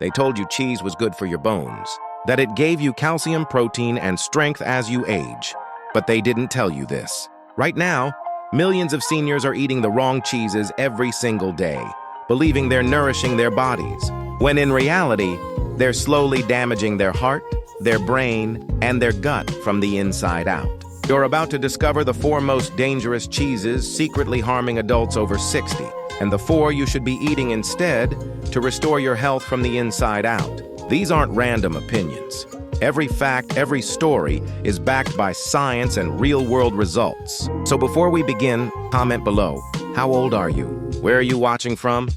They told you cheese was good for your bones, that it gave you calcium, protein, and strength as you age. But they didn't tell you this. Right now, millions of seniors are eating the wrong cheeses every single day, believing they're nourishing their bodies, when in reality, they're slowly damaging their heart, their brain, and their gut from the inside out. You're about to discover the 4 most dangerous cheeses secretly harming adults over 60, and the 4 you should be eating instead to restore your health from the inside out. These aren't random opinions. Every fact, every story is backed by science and real-world results. So before we begin, comment below. How old are you? Where are you watching from?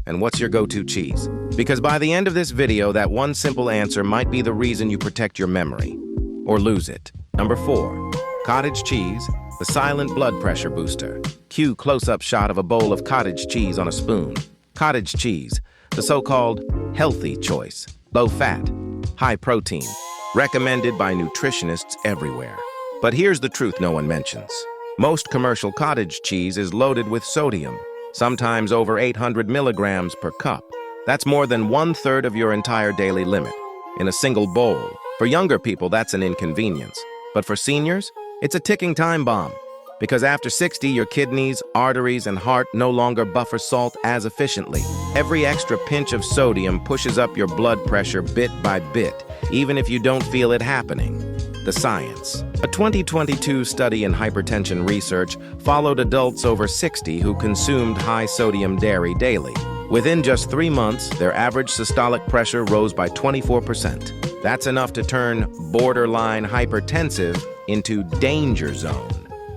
And what's your go-to cheese? Because by the end of this video, that one simple answer might be the reason you protect your memory, or lose it. Number 4, cottage cheese, the silent blood pressure booster. Cue close-up shot of a bowl of cottage cheese on a spoon. Cottage cheese, the so-called healthy choice. Low fat, high protein, recommended by nutritionists everywhere. But here's the truth no one mentions. Most commercial cottage cheese is loaded with sodium, sometimes over 800 milligrams per cup. That's more than 1/3 of your entire daily limit in a single bowl. For younger people, that's an inconvenience. But for seniors, it's a ticking time bomb. Because after 60, your kidneys, arteries, and heart no longer buffer salt as efficiently. Every extra pinch of sodium pushes up your blood pressure bit by bit, even if you don't feel it happening. The science. A 2022 study in hypertension research followed adults over 60 who consumed high-sodium dairy daily. Within just 3 months, their average systolic pressure rose by 24%. That's enough to turn borderline hypertensive into danger zone.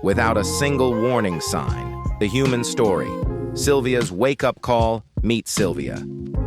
Without a single warning sign. The human story. Sylvia's wake-up call. Meet Sylvia.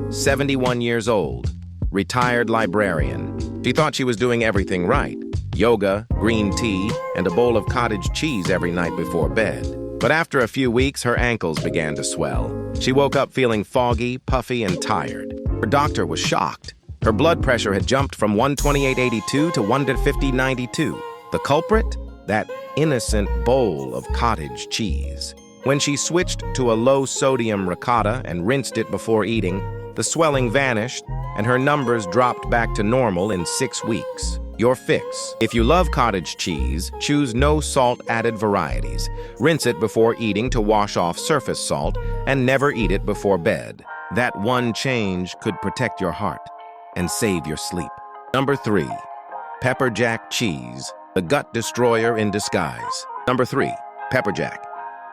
71 years old. Retired librarian. She thought she was doing everything right. Yoga, green tea, and a bowl of cottage cheese every night before bed. But after a few weeks, her ankles began to swell. She woke up feeling foggy, puffy, and tired. Her doctor was shocked. Her blood pressure had jumped from 128/82 to 150/92. The culprit? That innocent bowl of cottage cheese. When she switched to a low-sodium ricotta and rinsed it before eating, the swelling vanished and her numbers dropped back to normal in 6 weeks. Your fix. If you love cottage cheese, choose no salt-added varieties. Rinse it before eating to wash off surface salt and never eat it before bed. That one change could protect your heart and save your sleep. Number 3, pepper jack cheese. The gut destroyer in disguise. Number 3, pepper jack.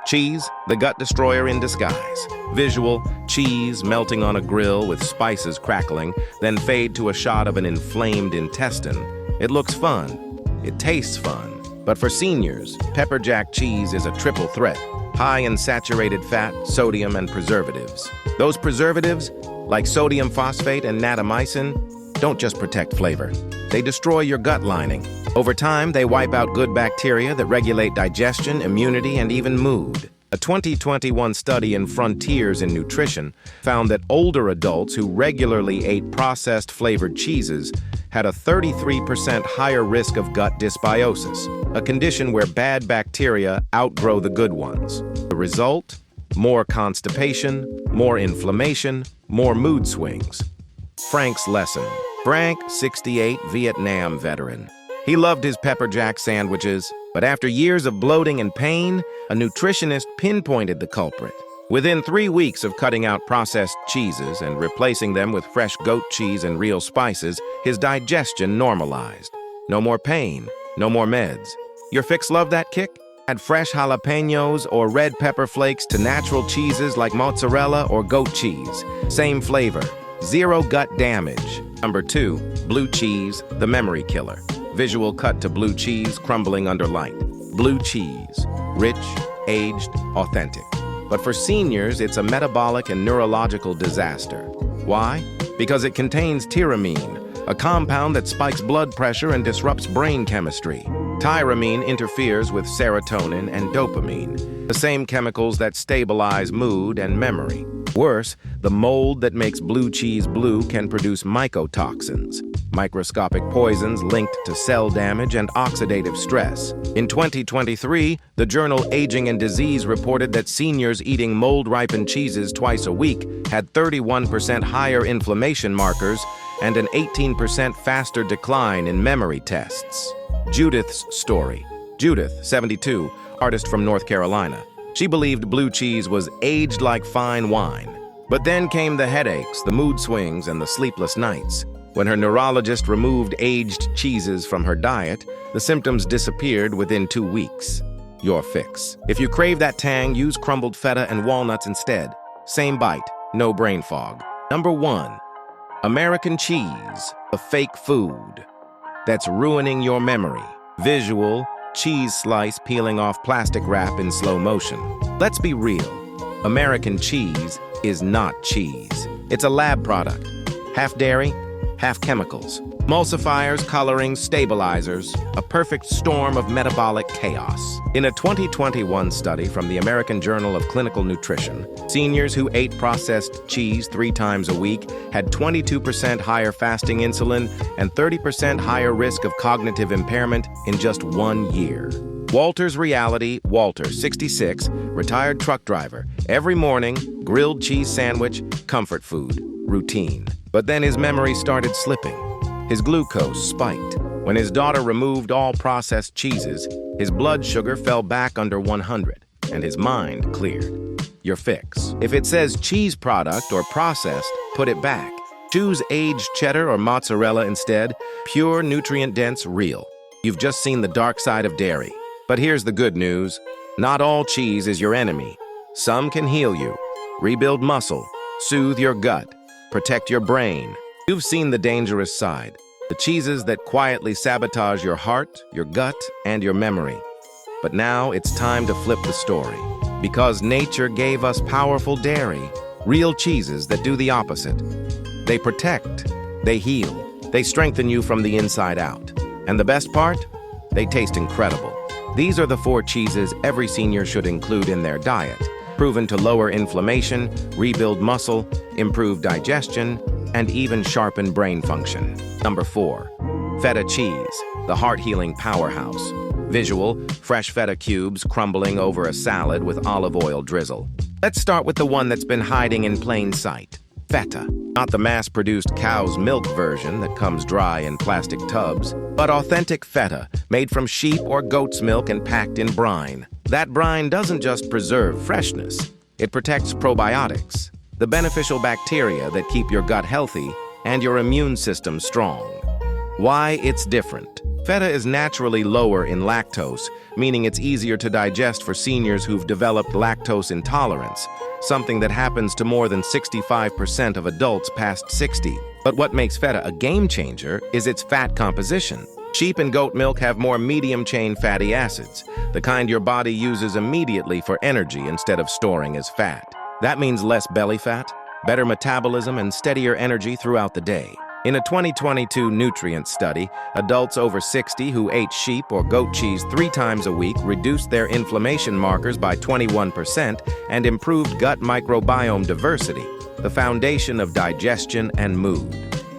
Cheese, the gut destroyer in disguise. Visual, cheese melting on a grill with spices crackling, then fade to a shot of an inflamed intestine. It looks fun. It tastes fun. But for seniors, pepper jack cheese is a triple threat. High in saturated fat, sodium, and preservatives. Those preservatives, like sodium phosphate and natamycin, don't just protect flavor. They destroy your gut lining. Over time, they wipe out good bacteria that regulate digestion, immunity, and even mood. A 2021 study in Frontiers in Nutrition found that older adults who regularly ate processed flavored cheeses had a 33% higher risk of gut dysbiosis, a condition where bad bacteria outgrow the good ones. The result? More constipation, more inflammation, more mood swings. Frank's lesson. Frank, 68, Vietnam veteran. He loved his pepper jack sandwiches, but after years of bloating and pain, a nutritionist pinpointed the culprit. Within 3 weeks of cutting out processed cheeses and replacing them with fresh goat cheese and real spices, his digestion normalized. No more pain, no more meds. Your fix loved that kick? Add fresh jalapenos or red pepper flakes to natural cheeses like mozzarella or goat cheese. Same flavor, zero gut damage. Number 2, blue cheese, the memory killer. Visual cut to blue cheese crumbling under light. Blue cheese, rich, aged, authentic. But for seniors, it's a metabolic and neurological disaster. Why? Because it contains tyramine, a compound that spikes blood pressure and disrupts brain chemistry. Tyramine interferes with serotonin and dopamine, the same chemicals that stabilize mood and memory. Worse, the mold that makes blue cheese blue can produce mycotoxins, microscopic poisons linked to cell damage and oxidative stress. In 2023, the journal Aging and Disease reported that seniors eating mold-ripened cheeses twice a week had 31% higher inflammation markers and an 18% faster decline in memory tests. Judith's story. Judith, 72, artist from North Carolina. She believed blue cheese was aged like fine wine. But then came the headaches, the mood swings, and the sleepless nights. When her neurologist removed aged cheeses from her diet, the symptoms disappeared within 2 weeks. Your fix. If you crave that tang, use crumbled feta and walnuts instead. Same bite, no brain fog. Number 1. American cheese, a fake food that's ruining your memory. Visual, cheese slice peeling off plastic wrap in slow motion. Let's be real. American cheese is not cheese. It's a lab product. Half dairy, half chemicals. Emulsifiers, colorings, stabilizers, a perfect storm of metabolic chaos. In a 2021 study from the American Journal of Clinical Nutrition, seniors who ate processed cheese 3 times a week had 22% higher fasting insulin and 30% higher risk of cognitive impairment in just 1 year. Walter's reality, Walter, 66, retired truck driver. Every morning, grilled cheese sandwich, comfort food, routine. But then his memory started slipping. His glucose spiked. When his daughter removed all processed cheeses, his blood sugar fell back under 100, and his mind cleared. Your fix. If it says cheese product or processed, put it back. Choose aged cheddar or mozzarella instead, pure, nutrient-dense, real. You've just seen the dark side of dairy. But here's the good news. Not all cheese is your enemy. Some can heal you, rebuild muscle, soothe your gut, protect your brain. You've seen the dangerous side, the cheeses that quietly sabotage your heart, your gut, and your memory. But now it's time to flip the story. Because nature gave us powerful dairy, real cheeses that do the opposite. They protect, they heal, they strengthen you from the inside out. And the best part? They taste incredible. These are the 4 cheeses every senior should include in their diet, proven to lower inflammation, rebuild muscle, improve digestion, and even sharpen brain function. Number 4. Feta cheese, the heart-healing powerhouse. Visual, fresh feta cubes crumbling over a salad with olive oil drizzle. Let's start with the one that's been hiding in plain sight. Feta. Not the mass-produced cow's milk version that comes dry in plastic tubs, but authentic feta, made from sheep or goat's milk and packed in brine. That brine doesn't just preserve freshness, it protects probiotics, the beneficial bacteria that keep your gut healthy and your immune system strong. Why it's different. Feta is naturally lower in lactose, meaning it's easier to digest for seniors who've developed lactose intolerance, something that happens to more than 65% of adults past 60. But what makes feta a game changer is its fat composition. Sheep and goat milk have more medium-chain fatty acids, the kind your body uses immediately for energy instead of storing as fat. That means less belly fat, better metabolism, and steadier energy throughout the day. In a 2022 nutrient study, adults over 60 who ate sheep or goat cheese 3 times a week reduced their inflammation markers by 21% and improved gut microbiome diversity, the foundation of digestion and mood.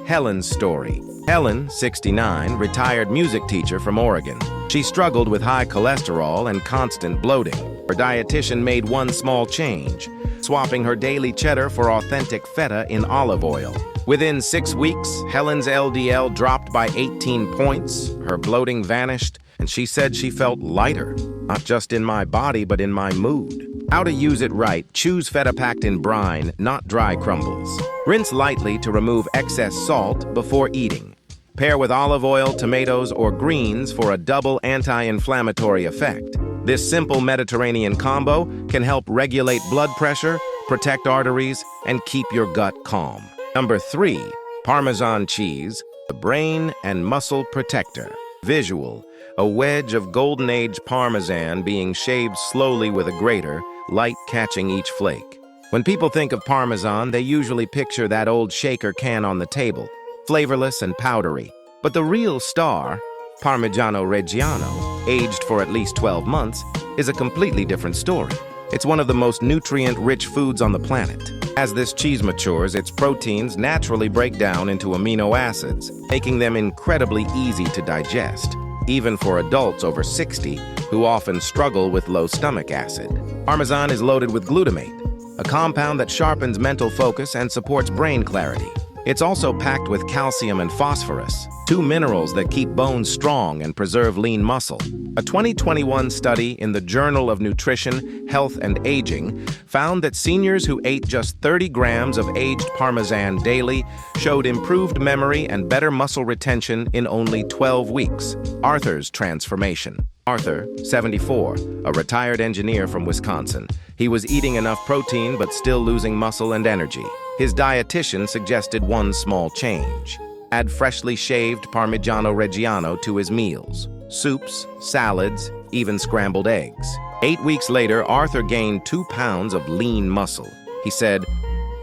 Helen's story. Helen, 69, retired music teacher from Oregon. She struggled with high cholesterol and constant bloating. Her dietitian made one small change, swapping her daily cheddar for authentic feta in olive oil. Within 6 weeks, Helen's LDL dropped by 18 points, her bloating vanished, and she said she felt lighter, not just in my body, but in my mood. How to use it right. Choose feta packed in brine, not dry crumbles. Rinse lightly to remove excess salt before eating. Pair with olive oil, tomatoes, or greens for a double anti-inflammatory effect. This simple Mediterranean combo can help regulate blood pressure, protect arteries, and keep your gut calm. Number 3, Parmesan cheese, the brain and muscle protector. Visual, a wedge of golden age Parmesan being shaved slowly with a grater, light catching each flake. When people think of Parmesan, they usually picture that old shaker can on the table, flavorless and powdery. But the real star, Parmigiano Reggiano, aged for at least 12 months, is a completely different story. It's one of the most nutrient-rich foods on the planet. As this cheese matures, its proteins naturally break down into amino acids, making them incredibly easy to digest, even for adults over 60 who often struggle with low stomach acid. Parmesan is loaded with glutamate, a compound that sharpens mental focus and supports brain clarity. It's also packed with calcium and phosphorus, two minerals that keep bones strong and preserve lean muscle. A 2021 study in the Journal of Nutrition, Health and Aging found that seniors who ate just 30 grams of aged Parmesan daily showed improved memory and better muscle retention in only 12 weeks. Arthur's transformation. Arthur, 74, a retired engineer from Wisconsin. He was eating enough protein but still losing muscle and energy. His dietitian suggested one small change. Add freshly shaved Parmigiano Reggiano to his meals. Soups, salads, even scrambled eggs. 8 weeks later, Arthur gained 2 pounds of lean muscle. He said,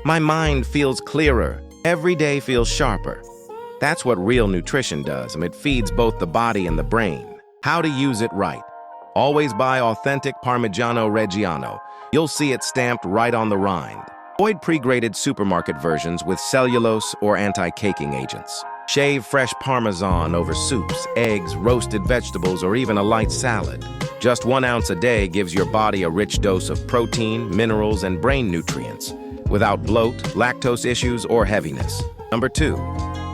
"My mind feels clearer. Every day feels sharper." That's what real nutrition does, and it feeds both the body and the brain. How to use it right. Always buy authentic Parmigiano Reggiano. You'll see it stamped right on the rind. Avoid pre-grated supermarket versions with cellulose or anti-caking agents. Shave fresh Parmesan over soups, eggs, roasted vegetables, or even a light salad. Just 1 ounce a day gives your body a rich dose of protein, minerals, and brain nutrients, without bloat, lactose issues, or heaviness. Number 2,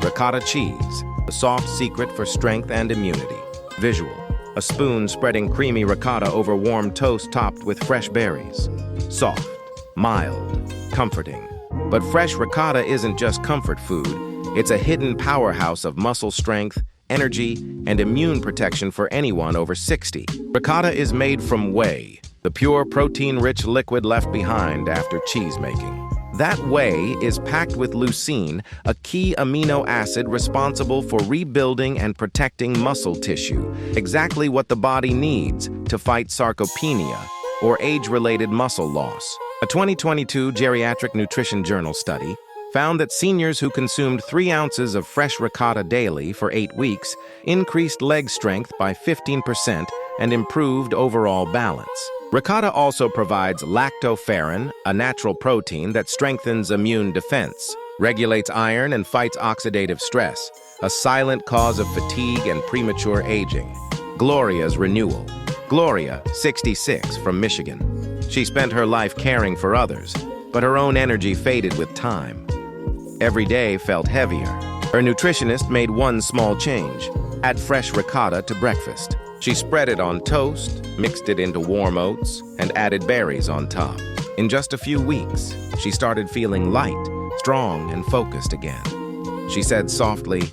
ricotta cheese, the soft secret for strength and immunity. Visual: a spoon spreading creamy ricotta over warm toast topped with fresh berries. Soft, mild, comforting. But fresh ricotta isn't just comfort food. It's a hidden powerhouse of muscle strength, energy, and immune protection for anyone over 60. Ricotta is made from whey, the pure protein-rich liquid left behind after cheese making. That whey is packed with leucine, a key amino acid responsible for rebuilding and protecting muscle tissue, exactly what the body needs to fight sarcopenia, or age-related muscle loss. A 2022 Geriatric Nutrition Journal study found that seniors who consumed 3 ounces of fresh ricotta daily for 8 weeks increased leg strength by 15% and improved overall balance. Ricotta also provides lactoferrin, a natural protein that strengthens immune defense, regulates iron, and fights oxidative stress, a silent cause of fatigue and premature aging. Gloria's renewal. Gloria, 66, from Michigan. She spent her life caring for others, but her own energy faded with time. Every day felt heavier. Her nutritionist made one small change: add fresh ricotta to breakfast. She spread it on toast, mixed it into warm oats, and added berries on top. In just a few weeks, she started feeling light, strong, and focused again. She said softly,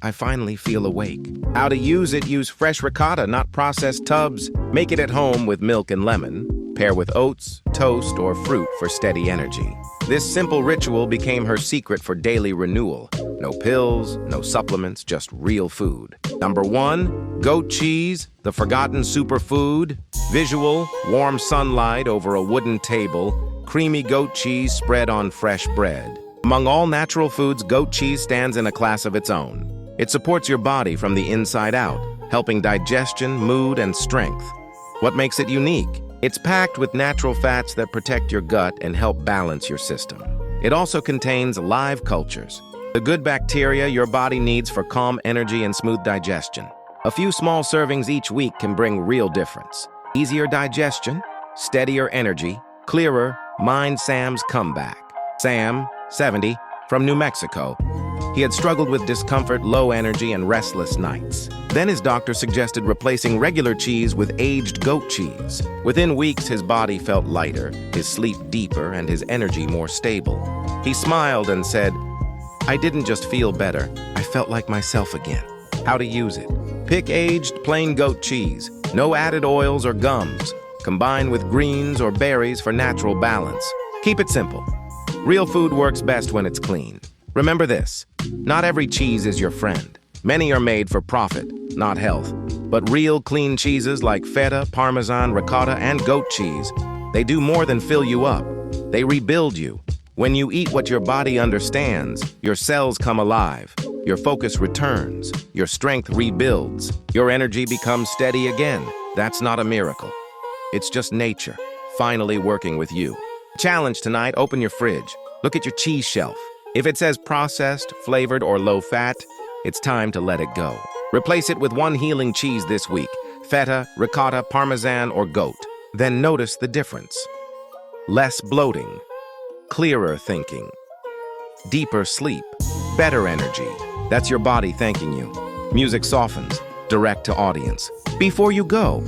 "I finally feel awake." How to use it: use fresh ricotta, not processed tubs. Make it at home with milk and lemon. Pair with oats, toast, or fruit for steady energy. This simple ritual became her secret for daily renewal. No pills, no supplements, just real food. Number 1, goat cheese, the forgotten superfood. Visual: warm sunlight over a wooden table, creamy goat cheese spread on fresh bread. Among all natural foods, goat cheese stands in a class of its own. It supports your body from the inside out, helping digestion, mood, and strength. What makes it unique? It's packed with natural fats that protect your gut and help balance your system. It also contains live cultures, the good bacteria your body needs for calm energy and smooth digestion. A few small servings each week can bring real difference. Easier digestion, steadier energy, clearer mind. Sam's comeback. Sam, 70, from New Mexico. He had struggled with discomfort, low energy, and restless nights. Then his doctor suggested replacing regular cheese with aged goat cheese. Within weeks, his body felt lighter, his sleep deeper, and his energy more stable. He smiled and said, "I didn't just feel better, I felt like myself again." How to use it: pick aged, plain goat cheese. No added oils or gums. Combine with greens or berries for natural balance. Keep it simple. Real food works best when it's clean. Remember this: not every cheese is your friend. Many are made for profit, not health. But real clean cheeses like feta, Parmesan, ricotta, and goat cheese, they do more than fill you up. They rebuild you. When you eat what your body understands, your cells come alive, your focus returns, your strength rebuilds, your energy becomes steady again. That's not a miracle. It's just nature, finally working with you. Challenge tonight, open your fridge. Look at your cheese shelf. If it says processed, flavored, or low fat, it's time to let it go. Replace it with one healing cheese this week: feta, ricotta, parmesan, or goat. Then notice the difference. Less bloating, clearer thinking, deeper sleep, better energy. That's your body thanking you. Music softens, direct to audience. Before you go,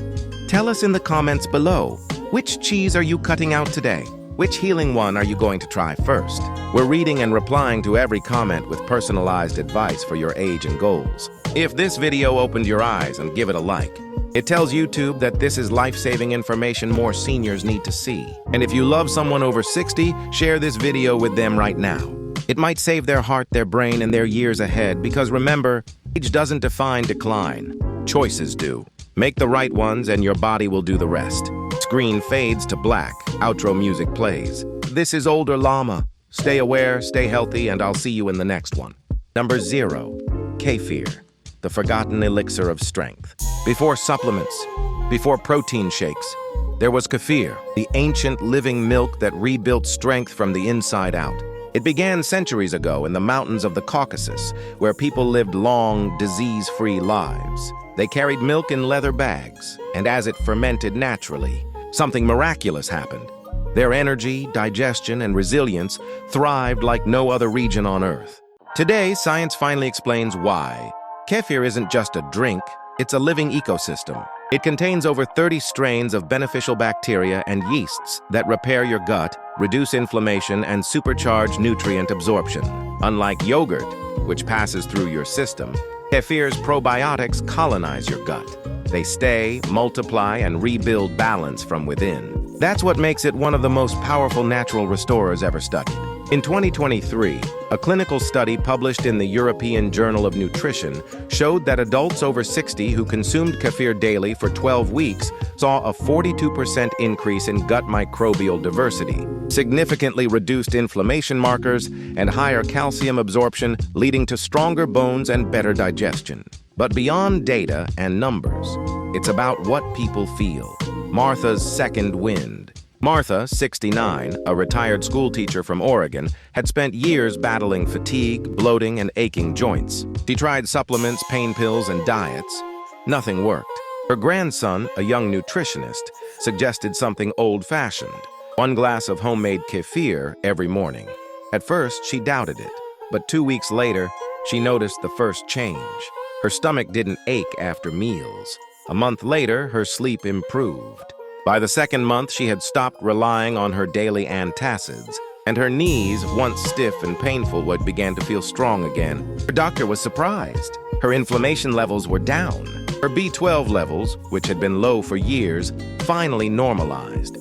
tell us in the comments below, which cheese are you cutting out today? Which healing one are you going to try first? We're reading and replying to every comment with personalized advice for your age and goals. If this video opened your eyes, and give it a like. It tells YouTube that this is life-saving information more seniors need to see. And if you love someone over 60, share this video with them right now. It might save their heart, their brain, and their years ahead, because remember, age doesn't define decline. Choices do. Make the right ones and your body will do the rest. Screen fades to black. Outro music plays. This is older Lama. Stay aware, stay healthy, and I'll see you in the next one. Number 0. Kefir, the forgotten elixir of strength. Before supplements, before protein shakes, there was kefir, the ancient living milk that rebuilt strength from the inside out. It began centuries ago in the mountains of the Caucasus, where people lived long, disease-free lives. They carried milk in leather bags, and as it fermented naturally, something miraculous happened. Their energy, digestion, and resilience thrived like no other region on Earth. Today, science finally explains why. Kefir isn't just a drink, it's a living ecosystem. It contains over 30 strains of beneficial bacteria and yeasts that repair your gut, reduce inflammation, and supercharge nutrient absorption. Unlike yogurt, which passes through your system, kefir's probiotics colonize your gut. They stay, multiply, and rebuild balance from within. That's what makes it one of the most powerful natural restorers ever studied. In 2023, a clinical study published in the European Journal of Nutrition showed that adults over 60 who consumed kefir daily for 12 weeks saw a 42% increase in gut microbial diversity, significantly reduced inflammation markers, and higher calcium absorption, leading to stronger bones and better digestion. But beyond data and numbers, it's about what people feel. Martha's second wind. Martha, 69, a retired schoolteacher from Oregon, had spent years battling fatigue, bloating, and aching joints. She tried supplements, pain pills, and diets. Nothing worked. Her grandson, a young nutritionist, suggested something old-fashioned: one glass of homemade kefir every morning. At first, she doubted it, but 2 weeks later, she noticed the first change. Her stomach didn't ache after meals. A month later, her sleep improved. By the second month, she had stopped relying on her daily antacids, and her knees, once stiff and painful, began to feel strong again. Her doctor was surprised. Her inflammation levels were down. Her B12 levels, which had been low for years, finally normalized.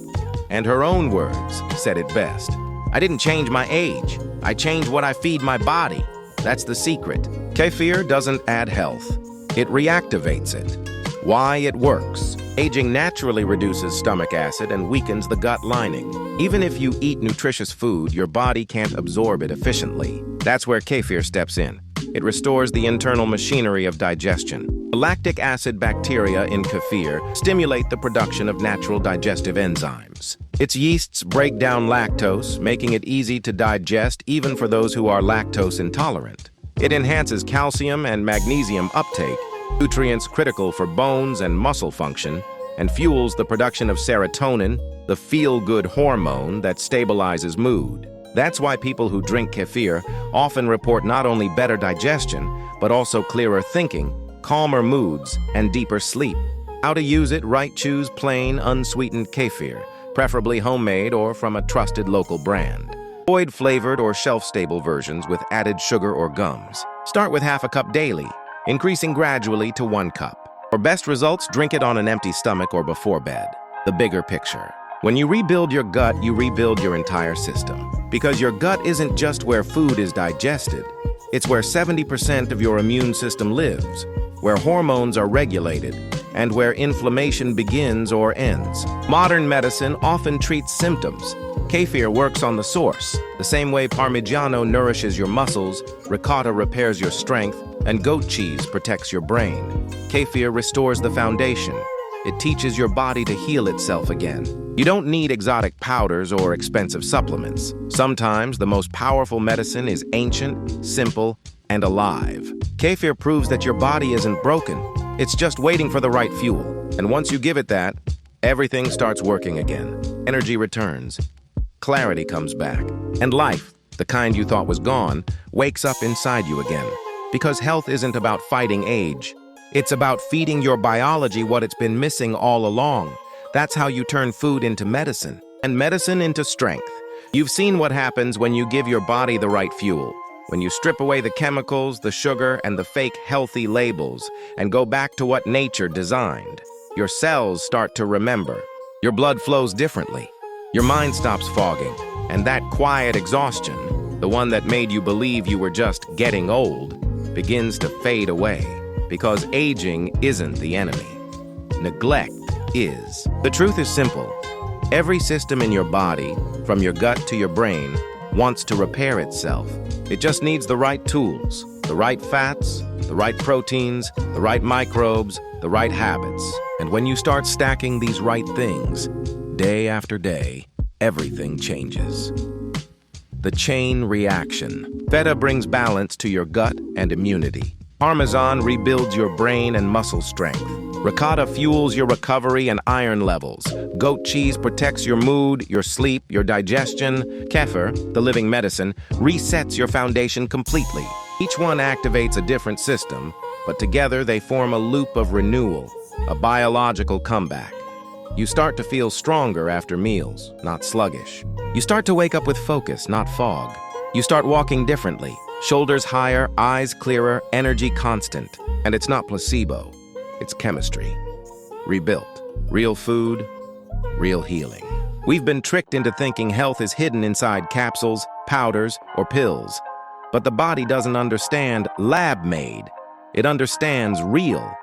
And her own words said it best: "I didn't change my age. I changed what I feed my body." That's the secret. Kefir doesn't add health. It reactivates it. Why it works. Aging naturally reduces stomach acid and weakens the gut lining. Even if you eat nutritious food, your body can't absorb it efficiently. That's where kefir steps in. It restores the internal machinery of digestion. The lactic acid bacteria in kefir stimulate the production of natural digestive enzymes. Its yeasts break down lactose, making it easy to digest even for those who are lactose intolerant. It enhances calcium and magnesium uptake, nutrients critical for bones and muscle function, and fuels the production of serotonin, the feel-good hormone that stabilizes mood. That's why people who drink kefir often report not only better digestion, but also clearer thinking, calmer moods, and deeper sleep. How to use it right: choose plain, unsweetened kefir, preferably homemade or from a trusted local brand. Avoid flavored or shelf-stable versions with added sugar or gums. Start with half a cup daily, increasing gradually to 1 cup. For best results, drink it on an empty stomach or before bed. The bigger picture. When you rebuild your gut, you rebuild your entire system. Because your gut isn't just where food is digested. It's where 70% of your immune system lives, where hormones are regulated, and where inflammation begins or ends. Modern medicine often treats symptoms. Kefir works on the source, the same way Parmigiano nourishes your muscles, ricotta repairs your strength, and goat cheese protects your brain. Kefir restores the foundation. It teaches your body to heal itself again. You don't need exotic powders or expensive supplements. Sometimes the most powerful medicine is ancient, simple, and alive. Kefir proves that your body isn't broken. It's just waiting for the right fuel. And once you give it that, everything starts working again. Energy returns. Clarity comes back. And life, the kind you thought was gone, wakes up inside you again. Because health isn't about fighting age. It's about feeding your biology what it's been missing all along. That's how you turn food into medicine, and medicine into strength. You've seen what happens when you give your body the right fuel. When you strip away the chemicals, the sugar, and the fake healthy labels, and go back to what nature designed. Your cells start to remember. Your blood flows differently. Your mind stops fogging. And that quiet exhaustion, the one that made you believe you were just getting old, begins to fade away. Because aging isn't the enemy. Neglect is. The truth is simple. Every system in your body, from your gut to your brain, wants to repair itself. It just needs the right tools, the right fats, the right proteins, the right microbes, the right habits. And when you start stacking these right things, day after day, everything changes. The chain reaction. Feta brings balance to your gut and immunity. Parmesan rebuilds your brain and muscle strength. Ricotta fuels your recovery and iron levels. Goat cheese protects your mood, your sleep, your digestion. Kefir, the living medicine, resets your foundation completely. Each one activates a different system, but together they form a loop of renewal, a biological comeback. You start to feel stronger after meals, not sluggish. You start to wake up with focus, not fog. You start walking differently, shoulders higher, eyes clearer, energy constant. And it's not placebo. It's chemistry. Rebuilt. Real food, real healing. We've been tricked into thinking health is hidden inside capsules, powders, or pills. But the body doesn't understand lab-made. It understands real.